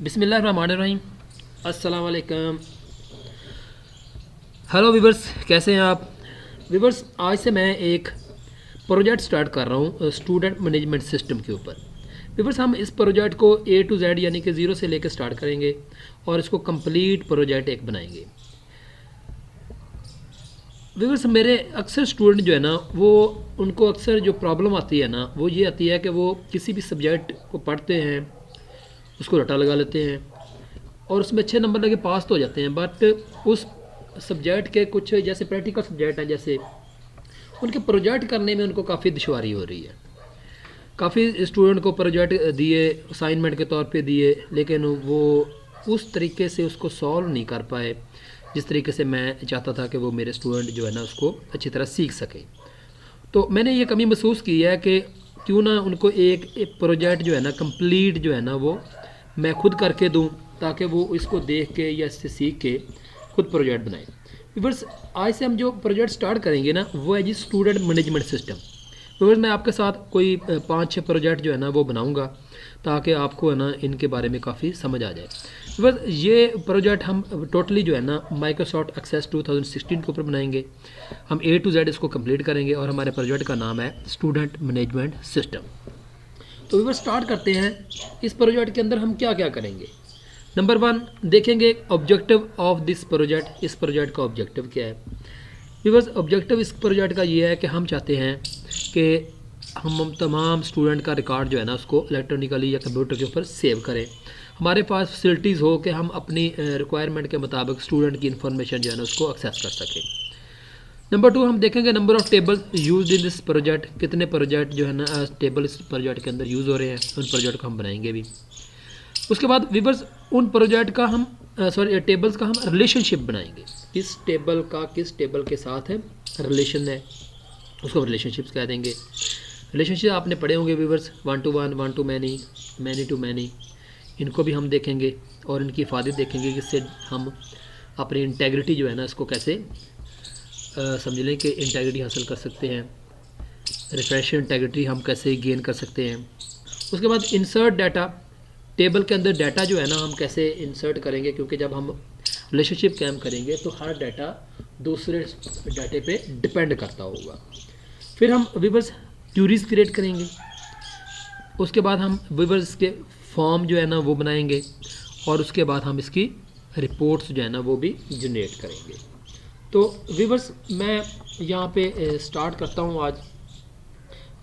बिस्मिल्लाहिर्रहमानिर्रहीम। अस्सलाम वालेकुम। हेलो वीवर्स, कैसे हैं आप वीवर्स? आज से मैं एक प्रोजेक्ट स्टार्ट कर रहा हूँ स्टूडेंट मैनेजमेंट सिस्टम के ऊपर। वीवर्स, हम इस प्रोजेक्ट को A to Z यानी कि ज़ीरो से लेकर स्टार्ट करेंगे और इसको कंप्लीट प्रोजेक्ट एक बनाएंगे। वीवर्स, मेरे अक्सर स्टूडेंट जो है ना, वो उनको अक्सर जो प्रॉब्लम आती है ना, वो ये आती है कि वो किसी भी सब्जेक्ट को पढ़ते हैं, उसको रटा लगा लेते हैं और उसमें अच्छे नंबर लगे पास तो हो जाते हैं, बट उस सब्जेक्ट के कुछ जैसे प्रैक्टिकल सब्जेक्ट हैं, जैसे उनके प्रोजेक्ट करने में उनको काफ़ी दुश्वारी हो रही है। काफ़ी स्टूडेंट को प्रोजेक्ट दिए, असाइनमेंट के तौर पे दिए, लेकिन वो उस तरीके से उसको सॉल्व नहीं कर पाए जिस तरीके से मैं चाहता था कि वो मेरे स्टूडेंट जो है ना उसको अच्छी तरह सीख सकें। तो मैंने ये कमी महसूस की है कि क्यों ना उनको एक प्रोजेक्ट जो है ना कंप्लीट जो है ना वो मैं खुद करके दूं, ताकि वो इसको देख के या इससे सीख के खुद प्रोजेक्ट बनाएं। व्यूअर्स, आज से हम जो प्रोजेक्ट स्टार्ट करेंगे ना, वो है जी स्टूडेंट मैनेजमेंट सिस्टम। व्यूअर्स, मैं आपके साथ कोई 5-6 प्रोजेक्ट जो है ना वो बनाऊंगा, ताकि आपको है ना इनके बारे में काफ़ी समझ आ जाए। व्यूअर्स, ये प्रोजेक्ट हम टोटली जो है ना माइक्रोसॉफ्ट एक्सेस 2016 के ऊपर बनाएंगे। हम A to Z इसको कंप्लीट करेंगे और हमारे प्रोजेक्ट का नाम है स्टूडेंट मैनेजमेंट सिस्टम। तो व्यूअर्स, स्टार्ट करते हैं। इस प्रोजेक्ट के अंदर हम क्या क्या करेंगे। नंबर 1 देखेंगे ऑब्जेक्टिव ऑफ दिस प्रोजेक्ट। इस प्रोजेक्ट का ऑब्जेक्टिव क्या है। व्यूअर्स, ऑब्जेक्टिव इस प्रोजेक्ट का ये है कि हम चाहते हैं कि हम तमाम स्टूडेंट का रिकॉर्ड जो है ना उसको इलेक्ट्रॉनिकली या कंप्यूटर के ऊपर सेव करें। हमारे पास फैसिलिटीज़ हो कि हम अपनी रिक्वायरमेंट के मुताबिक स्टूडेंट की इन्फॉर्मेशन जो है ना उसको एक्सेस कर सकें। नंबर 2 हम देखेंगे number of table use in this project. कितने प्रोजेक्ट जो है ना टेबल इस प्रोजेक्ट के अंदर यूज़ हो रहे हैं, उन प्रोजेक्ट को हम बनाएंगे भी। उसके बाद व्यूअर्स, उन प्रोजेक्ट का हम टेबल्स का हम रिलेशनशिप बनाएंगे। किस टेबल का किस टेबल के साथ है रिलेशन है, उसको रिलेशनशिप्स कह देंगे। रिलेशनशिप आपने पढ़े होंगे viewers, 1 to 1, 1 to many, many to many। इनको भी हम देखेंगे और इनकी हिफाजत देखेंगे, जिससे हम अपनी इंटेग्रिटी जो है ना इसको कैसे समझ लें कि इंटेग्रिटी हासिल कर सकते हैं। रिफ्रेश इंटेग्रिटी हम कैसे गेन कर सकते हैं। उसके बाद इंसर्ट डाटा। टेबल के अंदर डाटा जो है ना हम कैसे इंसर्ट करेंगे, क्योंकि जब हम रिलेशनशिप कायम करेंगे तो हर डाटा दूसरे डाटे पे डिपेंड करता होगा। फिर हम व्यूअर्स क्यूरीज क्रिएट करेंगे। उसके बाद हम व्यूअर्स के फॉर्म जो है ना वो बनाएंगे और उसके बाद हम इसकी रिपोर्ट्स जो है ना वो भी जनरेट करेंगे। तो व्यूअर्स, मैं यहाँ पे स्टार्ट करता हूँ आज।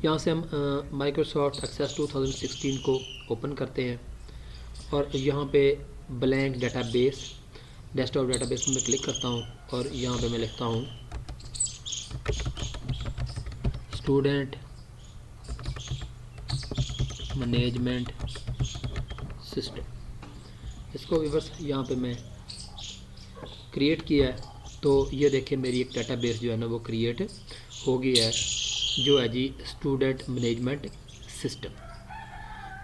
यहाँ से हम माइक्रोसॉफ्ट एक्सेस 2016 को ओपन करते हैं और यहाँ पे ब्लैंक डेटाबेस, डेस्कटॉप डेटाबेस में क्लिक करता हूँ और यहाँ पे मैं लिखता हूँ स्टूडेंट मैनेजमेंट सिस्टम। इसको व्यूअर्स यहाँ पे मैं क्रिएट किया है। तो ये देखिए मेरी एक डेटाबेस जो है ना वो क्रिएट हो गई है, जो है जी स्टूडेंट मैनेजमेंट सिस्टम।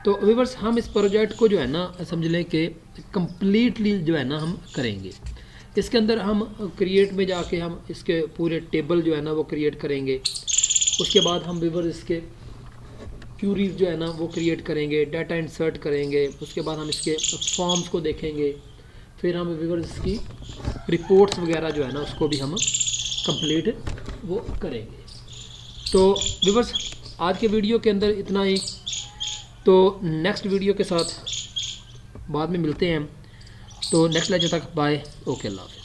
तो व्यूअर्स, हम इस प्रोजेक्ट को जो है ना समझ लें कि कम्प्लीटली जो है ना हम करेंगे। इसके अंदर हम क्रिएट में जाके हम इसके पूरे टेबल जो है ना वो क्रिएट करेंगे। उसके बाद हम व्यूअर्स इसके क्यूरीज जो है ना वो क्रिएट करेंगे, डाटा इंसर्ट करेंगे। उसके बाद हम इसके फॉर्म्स को देखेंगे। फिर हम व्यूअर्स इसकी रिपोर्ट्स वगैरह जो है ना उसको भी हम कंप्लीट वो करेंगे। तो व्यूअर्स, आज के वीडियो के अंदर इतना ही। तो नेक्स्ट वीडियो के साथ बाद में मिलते हैं। तो नेक्स्ट लेक्चर तक बाय, ओके, अल्लाह हाफ़िज़।